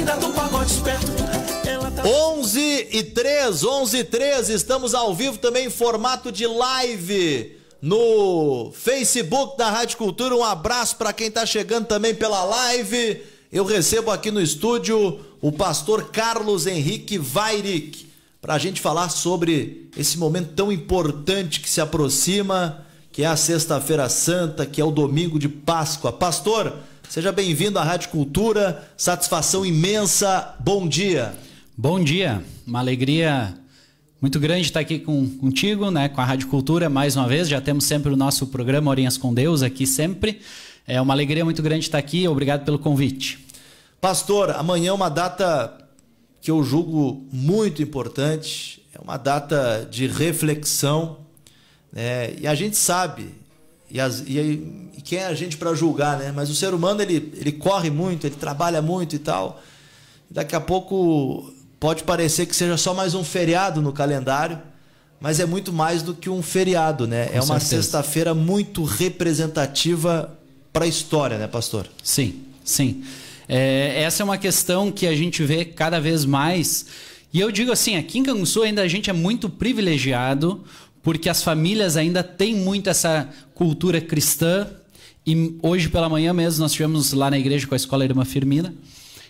menina do pagode esperto. 11h03, estamos ao vivo também em formato de live no Facebook da Rádio Cultura. Um abraço para quem está chegando também pela live. Eu recebo aqui no estúdio o pastor Carlos Henrique Weyrich para a gente falar sobre esse momento tão importante que se aproxima, que é a Sexta-feira Santa, que é o domingo de Páscoa. Pastor, seja bem-vindo à Rádio Cultura, satisfação imensa, bom dia. Bom dia, uma alegria muito grande estar aqui contigo, né, com a Rádio Cultura mais uma vez. Já temos sempre o nosso programa Horinhas com Deus aqui sempre. É uma alegria muito grande estar aqui, obrigado pelo convite. Pastor, amanhã é uma data que eu julgo muito importante, é uma data de reflexão, né? E a gente sabe, e quem é a gente para julgar, né? Mas o ser humano ele corre muito, ele trabalha muito e tal, e daqui a pouco pode parecer que seja só mais um feriado no calendário, mas é muito mais do que um feriado, né? É uma sexta-feira muito representativa para a história, né, pastor? Sim, sim. Essa é uma questão que a gente vê cada vez mais. E eu digo assim, aqui em Canguçu ainda a gente é muito privilegiado, porque as famílias ainda têm muito essa cultura cristã. E hoje pela manhã mesmo nós estivemos lá na igreja com a Escola Irmã Firmina.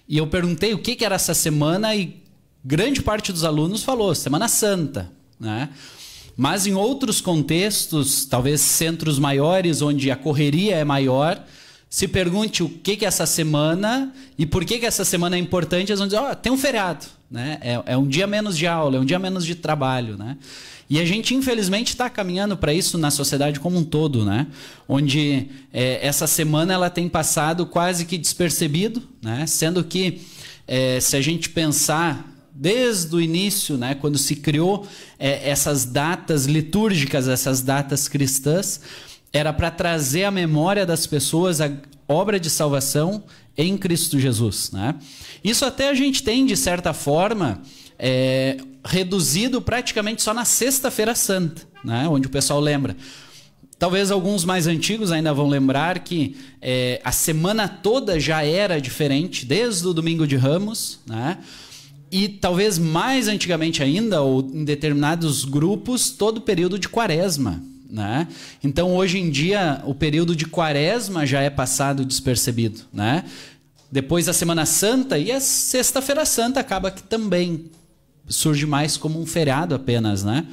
E eu perguntei o que era essa semana e grande parte dos alunos falou Semana Santa, né? Mas em outros contextos, talvez centros maiores, onde a correria é maior, se pergunte o que é essa semana e por que essa semana é importante, eles vão dizer, tem um feriado, né? É um dia menos de aula, é um dia menos de trabalho, né? E a gente, infelizmente, está caminhando para isso na sociedade como um todo, né? Onde essa semana ela tem passado quase que despercebido, né? Sendo que, se a gente pensar desde o início, né, quando se criou essas datas litúrgicas, essas datas cristãs, era para trazer à memória das pessoas a obra de salvação em Cristo Jesus, né? Isso até a gente tem, de certa forma, reduzido praticamente só na Sexta-feira Santa, né, onde o pessoal lembra. Talvez alguns mais antigos ainda vão lembrar que a semana toda já era diferente, desde o Domingo de Ramos, né? E talvez mais antigamente ainda, ou em determinados grupos, todo o período de Quaresma, né? Então, hoje em dia, o período de Quaresma já é passado despercebido, né? Depois a Semana Santa e a Sexta-feira Santa acaba que também surge mais como um feriado apenas, né?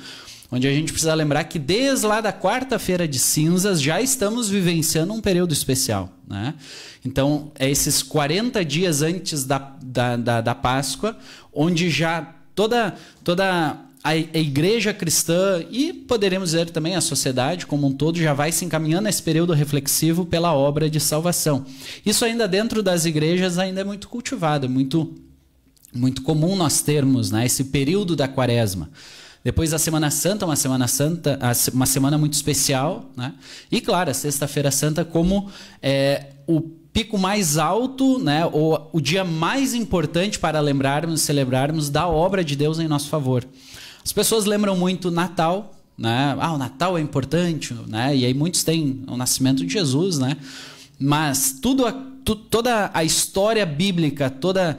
Onde a gente precisa lembrar que desde lá da quarta-feira de cinzas já estamos vivenciando um período especial, né? Então, é esses 40 dias antes da Páscoa, onde já toda a igreja cristã e poderemos dizer também a sociedade como um todo já vai se encaminhando a esse período reflexivo pela obra de salvação. Isso ainda dentro das igrejas ainda é muito cultivado, muito comum nós termos, né, esse período da Quaresma. Depois da Semana Santa, uma semana muito especial, né? E claro, a Sexta-feira Santa como o pico mais alto, né? Ou o dia mais importante para lembrarmos e celebrarmos da obra de Deus em nosso favor. As pessoas lembram muito Natal, né? O Natal é importante, né? E aí muitos têm o nascimento de Jesus, né? Mas toda a história bíblica, toda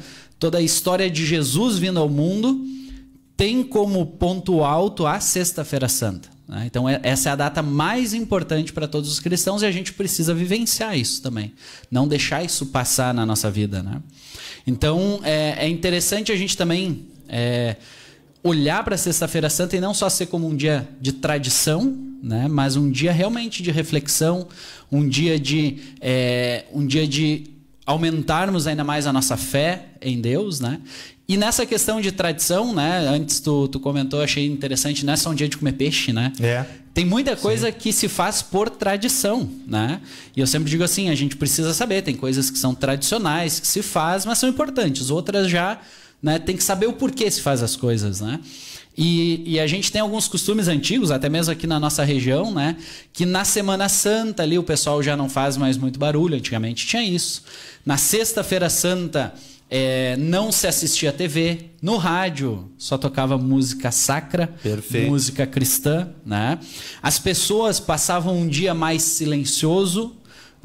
a história de Jesus vindo ao mundo tem como ponto alto a Sexta-feira Santa, né? Então essa é a data mais importante para todos os cristãos e a gente precisa vivenciar isso também, não deixar isso passar na nossa vida, né? Então é interessante a gente também olhar para a Sexta-feira Santa e não só ser como um dia de tradição, né? Mas um dia realmente de reflexão, um dia de aumentarmos ainda mais a nossa fé em Deus, né? E nessa questão de tradição, né? Antes tu comentou, achei interessante, não é só um dia de comer peixe, né? Tem muita coisa que se faz por tradição, né? E eu sempre digo assim, a gente precisa saber, tem coisas que são tradicionais, que se faz, mas são importantes. Outras já, né, tem que saber o porquê se faz as coisas, né? E a gente tem alguns costumes antigos, até mesmo aqui na nossa região, né? Que na Semana Santa ali o pessoal já não faz mais muito barulho, antigamente tinha isso. Na Sexta-feira Santa não se assistia TV, no rádio só tocava música sacra, música cristã, né? As pessoas passavam um dia mais silencioso,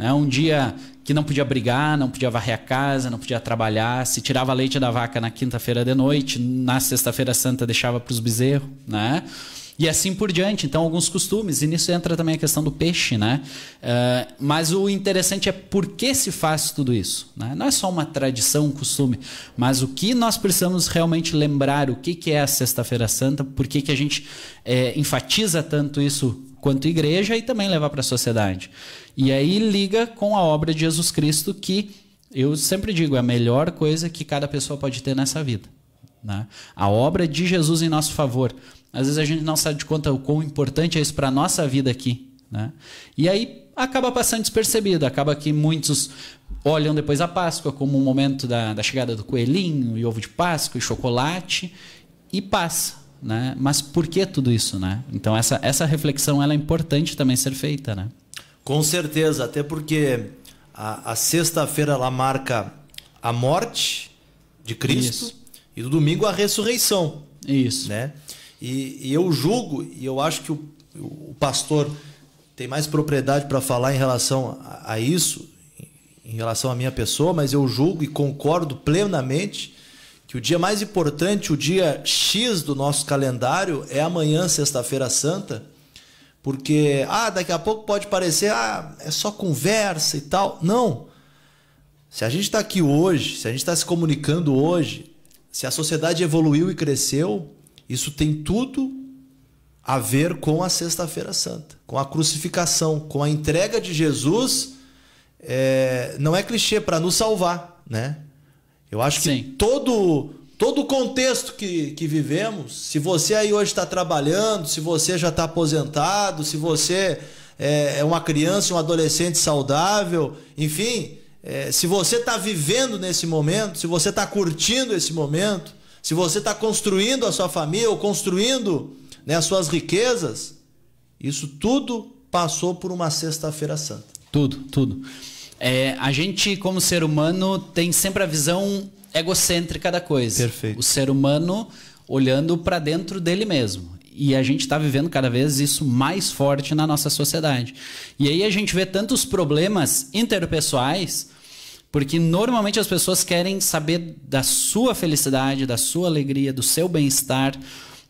né? Um dia que não podia brigar, não podia varrer a casa, não podia trabalhar, se tirava leite da vaca na quinta-feira de noite, na sexta-feira santa deixava para os bezerros, né? E assim por diante. Então, alguns costumes. E nisso entra também a questão do peixe, né? Mas o interessante é por que se faz tudo isso, né? Não é só uma tradição, um costume, mas o que nós precisamos realmente lembrar, o que é a Sexta-feira Santa, por que a gente enfatiza tanto isso quanto igreja e também levar para a sociedade. E aí liga com a obra de Jesus Cristo, que eu sempre digo, é a melhor coisa que cada pessoa pode ter nessa vida, né? A obra de Jesus em nosso favor. Às vezes a gente não sabe de conta o quão importante é isso para a nossa vida aqui, né? E aí acaba passando despercebido, acaba que muitos olham depois a Páscoa como um momento da chegada do coelhinho, e ovo de Páscoa, e chocolate, e passa, né? Mas por que tudo isso, né? Então essa reflexão ela é importante também ser feita, né? Com certeza, até porque a sexta-feira ela marca a morte de Cristo. Isso. E no domingo a ressurreição. Isso. Né? E eu julgo, e eu acho que o pastor tem mais propriedade para falar em relação a isso, em relação à minha pessoa, mas eu julgo e concordo plenamente que o dia mais importante, o dia X do nosso calendário é amanhã, Sexta-feira Santa, porque daqui a pouco pode parecer, é só conversa e tal. Não. Se a gente está aqui hoje, se a gente está se comunicando hoje, se a sociedade evoluiu e cresceu, isso tem tudo a ver com a Sexta-feira Santa, com a crucificação, com a entrega de Jesus. Não é clichê, para nos salvar, né? Eu acho que Sim. todo o contexto que vivemos, se você aí hoje está trabalhando, se você já está aposentado, se você é uma criança, um adolescente saudável, enfim, se você está vivendo nesse momento, se você está curtindo esse momento, se você está construindo a sua família ou construindo, né, as suas riquezas, isso tudo passou por uma Sexta-feira Santa. Tudo. A gente, como ser humano, tem sempre a visão egocêntrica da coisa. Perfeito. O ser humano olhando para dentro dele mesmo. E a gente está vivendo cada vez isso mais forte na nossa sociedade. E aí a gente vê tantos problemas interpessoais, porque normalmente as pessoas querem saber da sua felicidade, da sua alegria, do seu bem-estar,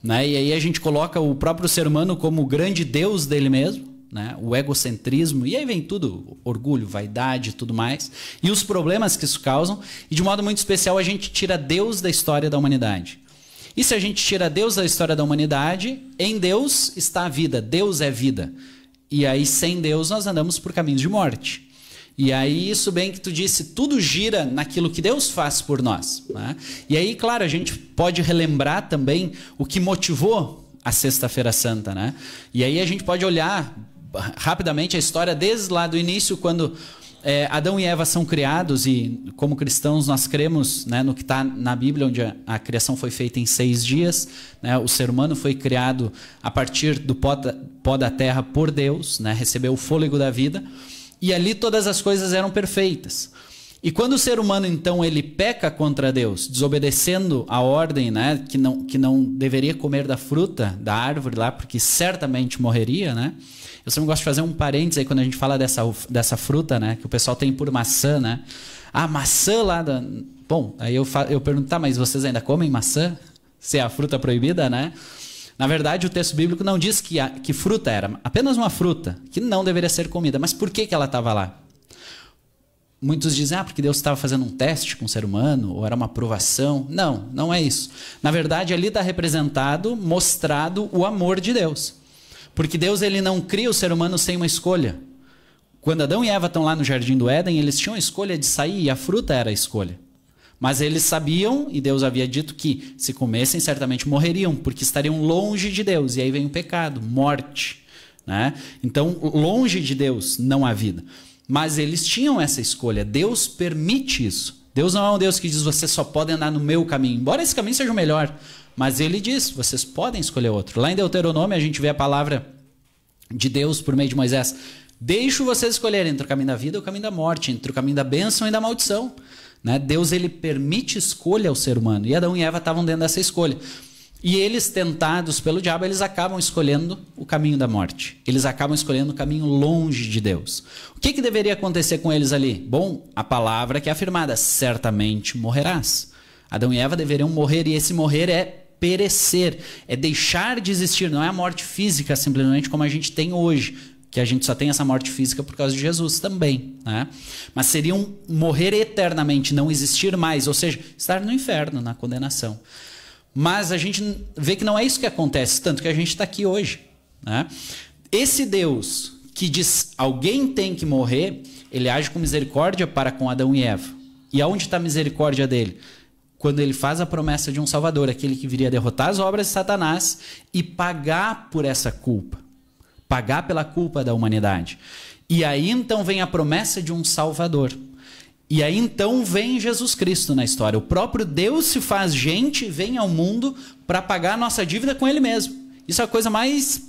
né? E aí a gente coloca o próprio ser humano como o grande Deus dele mesmo, né? O egocentrismo, e aí vem tudo, orgulho, vaidade e tudo mais, e os problemas que isso causam, e de modo muito especial a gente tira Deus da história da humanidade. E se a gente tira Deus da história da humanidade, em Deus está a vida, Deus é vida. E aí sem Deus nós andamos por caminhos de morte. E aí, isso bem que tu disse, tudo gira naquilo que Deus faz por nós, né? E aí, claro, a gente pode relembrar também o que motivou a Sexta-feira Santa, né? E aí a gente pode olhar rapidamente a história desde lá do início, quando Adão e Eva são criados, e como cristãos nós cremos, né, no que está na Bíblia, onde a criação foi feita em 6 dias, né? O ser humano foi criado a partir do pó da terra por Deus, né? Recebeu o fôlego da vida. E ali todas as coisas eram perfeitas. E quando o ser humano, então, ele peca contra Deus, desobedecendo a ordem, né, que não deveria comer da fruta da árvore lá, porque certamente morreria, né? Eu sempre gosto de fazer um parênteses aí quando a gente fala dessa fruta, né, que o pessoal tem por maçã, né? Maçã lá da... Bom, aí eu pergunto, tá, mas vocês ainda comem maçã? Se é a fruta proibida, né? Na verdade, o texto bíblico não diz que fruta era, apenas uma fruta, que não deveria ser comida. Mas por que ela estava lá? Muitos dizem, porque Deus estava fazendo um teste com o ser humano, ou era uma provação. Não, não é isso. Na verdade, ali está representado, mostrado o amor de Deus. Porque Deus ele não cria o ser humano sem uma escolha. Quando Adão e Eva estão lá no Jardim do Éden, eles tinham a escolha de sair, e a fruta era a escolha. Mas eles sabiam, e Deus havia dito que se comessem certamente morreriam, porque estariam longe de Deus. E aí vem o pecado, morte, né? Então, longe de Deus não há vida. Mas eles tinham essa escolha. Deus permite isso. Deus não é um Deus que diz, vocês só podem andar no meu caminho. Embora esse caminho seja o melhor. Mas ele diz, vocês podem escolher outro. Lá em Deuteronômio a gente vê a palavra de Deus por meio de Moisés. Deixo vocês escolherem entre o caminho da vida e o caminho da morte, entre o caminho da bênção e da maldição. Né? Deus ele permite escolha ao ser humano. E Adão e Eva estavam dentro dessa escolha. E eles, tentados pelo diabo, eles acabam escolhendo o caminho da morte. Eles acabam escolhendo o caminho longe de Deus. O que deveria acontecer com eles ali? Bom, a palavra que é afirmada, certamente morrerás. Adão e Eva deveriam morrer, e esse morrer é perecer, é deixar de existir. Não é a morte física simplesmente como a gente tem hoje, que a gente só tem essa morte física por causa de Jesus também, né? Mas seria um morrer eternamente, não existir mais, ou seja, estar no inferno, na condenação. Mas a gente vê que não é isso que acontece, tanto que a gente está aqui hoje, né? Esse Deus que diz alguém tem que morrer, ele age com misericórdia para com Adão e Eva. E aonde está a misericórdia dele? Quando ele faz a promessa de um Salvador, aquele que viria derrotar as obras de Satanás e pagar por essa culpa, pagar pela culpa da humanidade. E aí então vem a promessa de um Salvador. E aí então vem Jesus Cristo na história. O próprio Deus se faz gente e vem ao mundo para pagar a nossa dívida com ele mesmo. Isso é a coisa mais...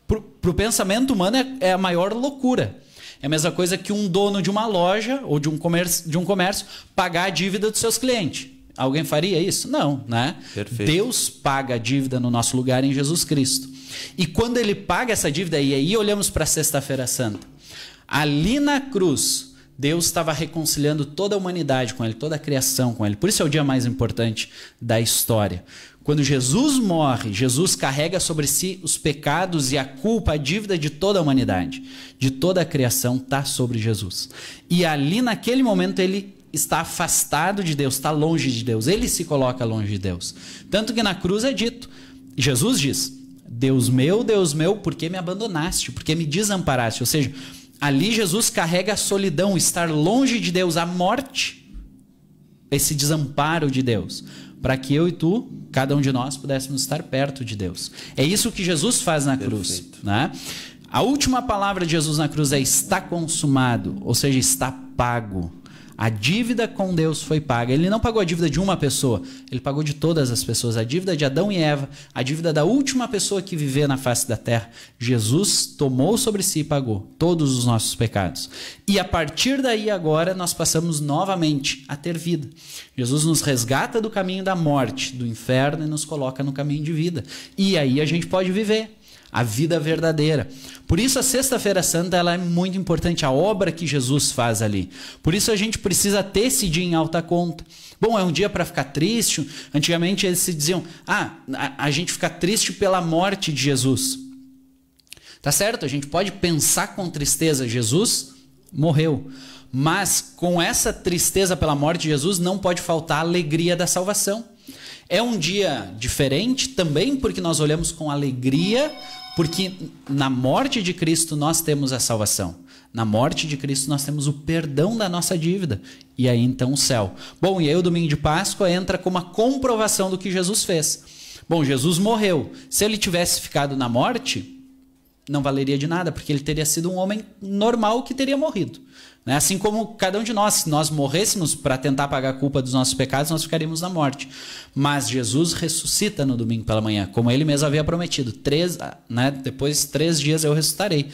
Para o pensamento humano é a maior loucura. É a mesma coisa que um dono de uma loja ou de um comércio pagar a dívida dos seus clientes. Alguém faria isso? Não, né? Perfeito. Deus paga a dívida no nosso lugar em Jesus Cristo. E quando ele paga essa dívida, e aí olhamos para a Sexta-feira Santa, ali na cruz, Deus estava reconciliando toda a humanidade com ele, toda a criação com ele. Por isso é o dia mais importante da história. Quando Jesus morre, Jesus carrega sobre si os pecados e a culpa, a dívida de toda a humanidade, de toda a criação, está sobre Jesus. E ali naquele momento ele está afastado de Deus, está longe de Deus. Ele se coloca longe de Deus. Tanto que na cruz é dito, Jesus diz, Deus meu, por que me abandonaste? Por que me desamparaste? Ou seja, ali Jesus carrega a solidão, estar longe de Deus, a morte, esse desamparo de Deus, para que eu e tu, cada um de nós, pudéssemos estar perto de Deus. É isso que Jesus faz na cruz, né? A última palavra de Jesus na cruz é está consumado, ou seja, está pago. A dívida com Deus foi paga. Ele não pagou a dívida de uma pessoa, ele pagou de todas as pessoas. A dívida de Adão e Eva, a dívida da última pessoa que vivia na face da terra. Jesus tomou sobre si e pagou todos os nossos pecados. E a partir daí agora nós passamos novamente a ter vida. Jesus nos resgata do caminho da morte, do inferno, e nos coloca no caminho de vida. E aí a gente pode viver a vida verdadeira. Por isso a Sexta-feira Santa ela é muito importante, a obra que Jesus faz ali. Por isso a gente precisa ter esse dia em alta conta. Bom, é um dia para ficar triste. Antigamente eles se diziam, a gente fica triste pela morte de Jesus. Tá certo? A gente pode pensar com tristeza, Jesus morreu. Mas com essa tristeza pela morte de Jesus não pode faltar a alegria da salvação. É um dia diferente também porque nós olhamos com alegria, porque na morte de Cristo nós temos a salvação. Na morte de Cristo nós temos o perdão da nossa dívida. E aí então o céu. Bom, e aí o domingo de Páscoa entra como uma comprovação do que Jesus fez. Bom, Jesus morreu. Se ele tivesse ficado na morte, não valeria de nada, porque ele teria sido um homem normal que teria morrido. Assim como cada um de nós, se nós morrêssemos para tentar pagar a culpa dos nossos pecados, nós ficaríamos na morte. Mas Jesus ressuscita no domingo pela manhã, como ele mesmo havia prometido. Depois de 3 dias eu ressuscitarei.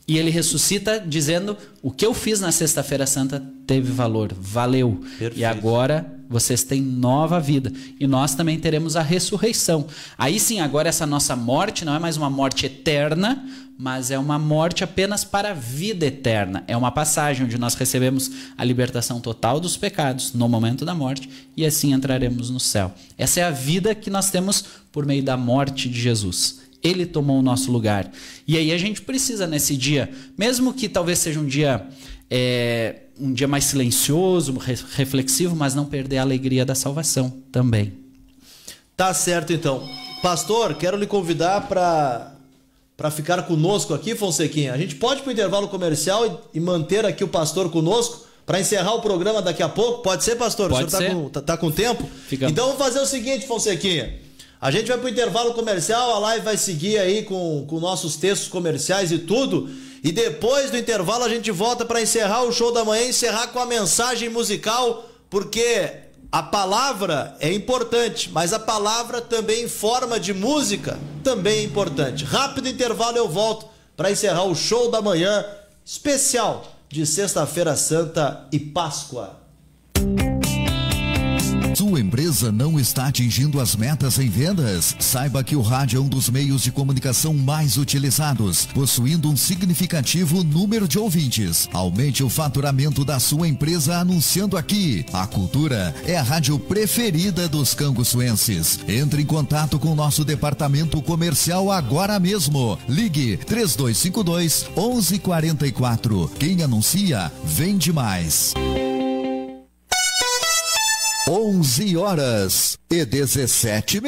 E ele ressuscita dizendo, o que eu fiz na Sexta-feira Santa teve valor, valeu. Perfeito. E agora vocês têm nova vida. E nós também teremos a ressurreição. Aí sim, agora essa nossa morte não é mais uma morte eterna, mas é uma morte apenas para a vida eterna. É uma passagem onde nós recebemos a libertação total dos pecados no momento da morte e assim entraremos no céu. Essa é a vida que nós temos por meio da morte de Jesus. Ele tomou o nosso lugar. E aí a gente precisa nesse dia, mesmo que talvez seja um dia mais silencioso, reflexivo, mas não perder a alegria da salvação também. Tá certo então. Pastor, quero lhe convidar para ficar conosco aqui, Fonsequinha. A gente pode ir para o intervalo comercial e manter aqui o pastor conosco para encerrar o programa daqui a pouco? Pode ser, pastor? Pode o senhor tá com tempo? Fica. Então vamos fazer o seguinte, Fonsequinha. A gente vai para o intervalo comercial, a live vai seguir aí com nossos textos comerciais e tudo. E depois do intervalo a gente volta para encerrar o show da manhã, encerrar com a mensagem musical, porque a palavra é importante, mas a palavra também em forma de música também é importante. Rápido intervalo, eu volto para encerrar o show da manhã especial de Sexta-feira Santa e Páscoa. Sua empresa não está atingindo as metas em vendas? Saiba que o rádio é um dos meios de comunicação mais utilizados, possuindo um significativo número de ouvintes. Aumente o faturamento da sua empresa anunciando aqui. A Cultura é a rádio preferida dos canguçuenses. Entre em contato com o nosso departamento comercial agora mesmo. Ligue 3252-1144. Quem anuncia, vende mais. 11h17.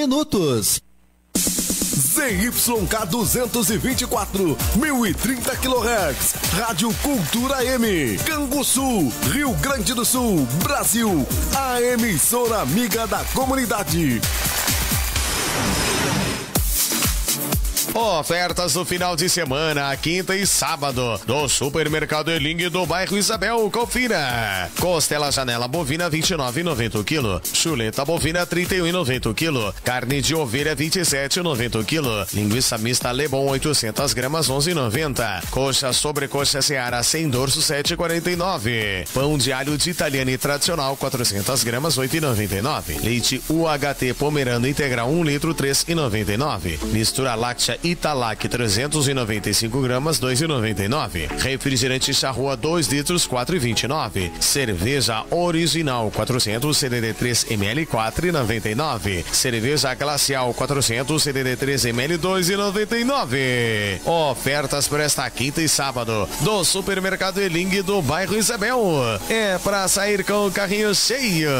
ZYK 224, 1030 kHz, Rádio Cultura M, Canguçu, Rio Grande do Sul, Brasil, a emissora amiga da comunidade. Ofertas do final de semana, quinta e sábado, do Supermercado Eling do bairro Isabel. Confira. Costela janela bovina 29,90 o quilo. Chuleta bovina 31,90 o quilo. Carne de ovelha 27,90 o quilo. Linguiça mista Lebon 800 gramas 11,90. Coxa sobrecoxa Seara sem dorso 7,49. Pão de alho de italiane tradicional 400 gramas 8,99. Leite UHT Pomerano integral 1 litro 3,99. Mistura láctea Italac 395 gramas 2,99. Refrigerante Charrua 2 litros 4,29. Cerveja original 400 CDD 3 ml 4,99. Cerveja glacial 400 CDD 3 ml 2,99. Ofertas para esta quinta e sábado do Supermercado Eling do bairro Isabel. É para sair com o carrinho cheio.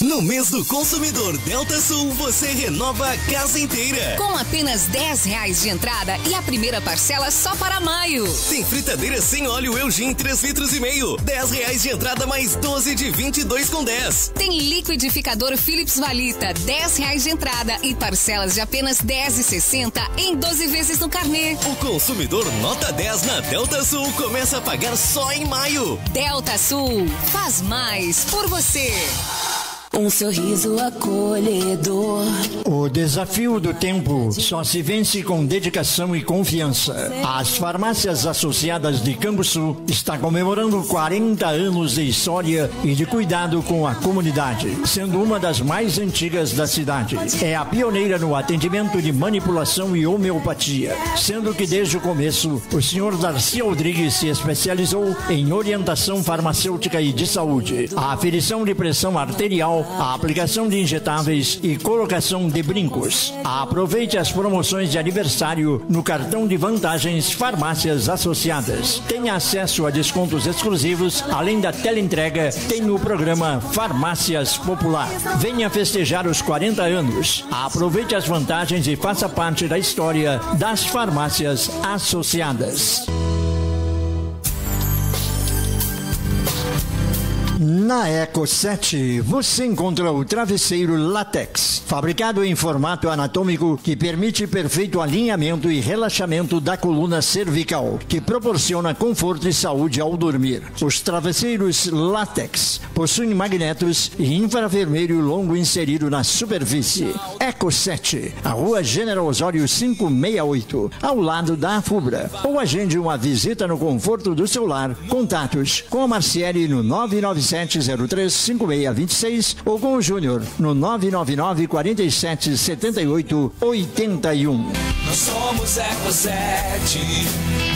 No mês do consumidor Delta Sul, você renova a casa inteira. Com apenas R$10 de entrada e a primeira parcela só para maio. Tem fritadeira sem óleo Eugene 3,5 litros, R$10 de entrada mais 12 de 22,10. Tem liquidificador Philips Valita, R$10 de entrada e parcelas de apenas R$10,60 em 12 vezes no carnê. O consumidor nota 10 na Delta Sul começa a pagar só em maio. Delta Sul, faz mais por você. Um sorriso acolhedor. O desafio do tempo só se vence com dedicação e confiança. As farmácias associadas de Canguçu está comemorando 40 anos de história e de cuidado com a comunidade, sendo uma das mais antigas da cidade. É a pioneira no atendimento de manipulação e homeopatia, sendo que desde o começo o senhor Darcy Rodrigues se especializou em orientação farmacêutica e de saúde, a aferição de pressão arterial, a aplicação de injetáveis e colocação de brincos. Aproveite as promoções de aniversário no cartão de vantagens Farmácias Associadas. Tenha acesso a descontos exclusivos, além da teleentrega, tem o programa Farmácias Popular. Venha festejar os 40 anos. Aproveite as vantagens e faça parte da história das Farmácias Associadas. Na Eco 7, você encontra o travesseiro látex, fabricado em formato anatômico que permite perfeito alinhamento e relaxamento da coluna cervical, que proporciona conforto e saúde ao dormir. Os travesseiros látex possuem magnetos e infravermelho longo inserido na superfície. Eco 7, a Rua General Osório 568, ao lado da Afubra. Ou agende uma visita no conforto do seu lar. Contatos com a Marciele no 997035626 ou com o Júnior no 999-4778-81. Nós somos Eco 7,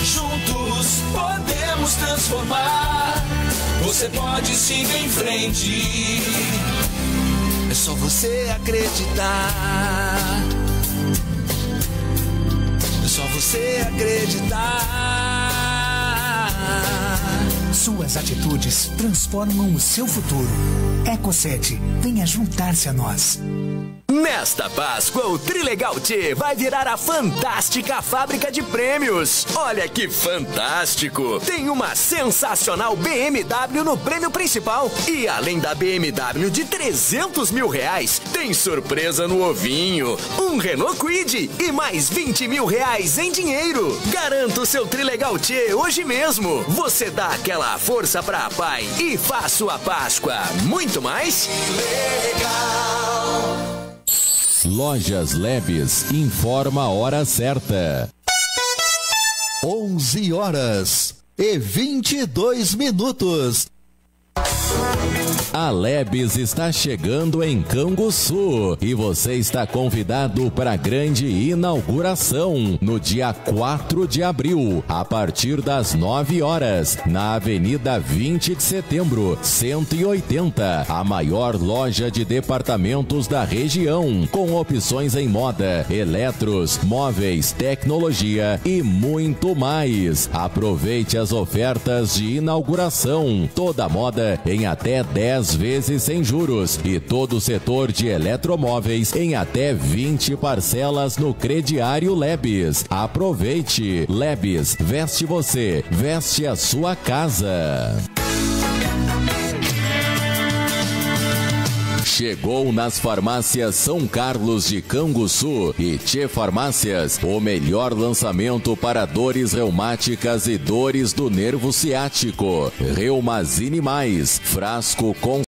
juntos podemos transformar. Você pode seguir em frente, é só você acreditar. É só você acreditar. Suas atitudes transformam o seu futuro. Eco 7, venha juntar-se a nós. Nesta Páscoa, o Trilegal T vai virar a fantástica fábrica de prêmios. Olha que fantástico! Tem uma sensacional BMW no prêmio principal. E além da BMW de R$300 mil, tem surpresa no ovinho, um Renault Kwid e mais R$20 mil em dinheiro. Garanta o seu Trilegal T hoje mesmo. Você dá aquela força pra pai e faz sua Páscoa muito mais legal. Lojas Lebes informa a hora certa. 11h22. A Lebes está chegando em Canguçu e você está convidado para a grande inauguração no dia 4 de abril, a partir das 9 horas, na Avenida 20 de Setembro, 180, a maior loja de departamentos da região, com opções em moda, eletros, móveis, tecnologia e muito mais. Aproveite as ofertas de inauguração, toda a moda em até 10 vezes sem juros e todo o setor de eletromóveis em até 20 parcelas no crediário Lebes. Aproveite! Lebes, veste você, veste a sua casa. Chegou nas farmácias São Carlos de Canguçu e Tchê Farmácias o melhor lançamento para dores reumáticas e dores do nervo ciático. Reumazine Mais, frasco com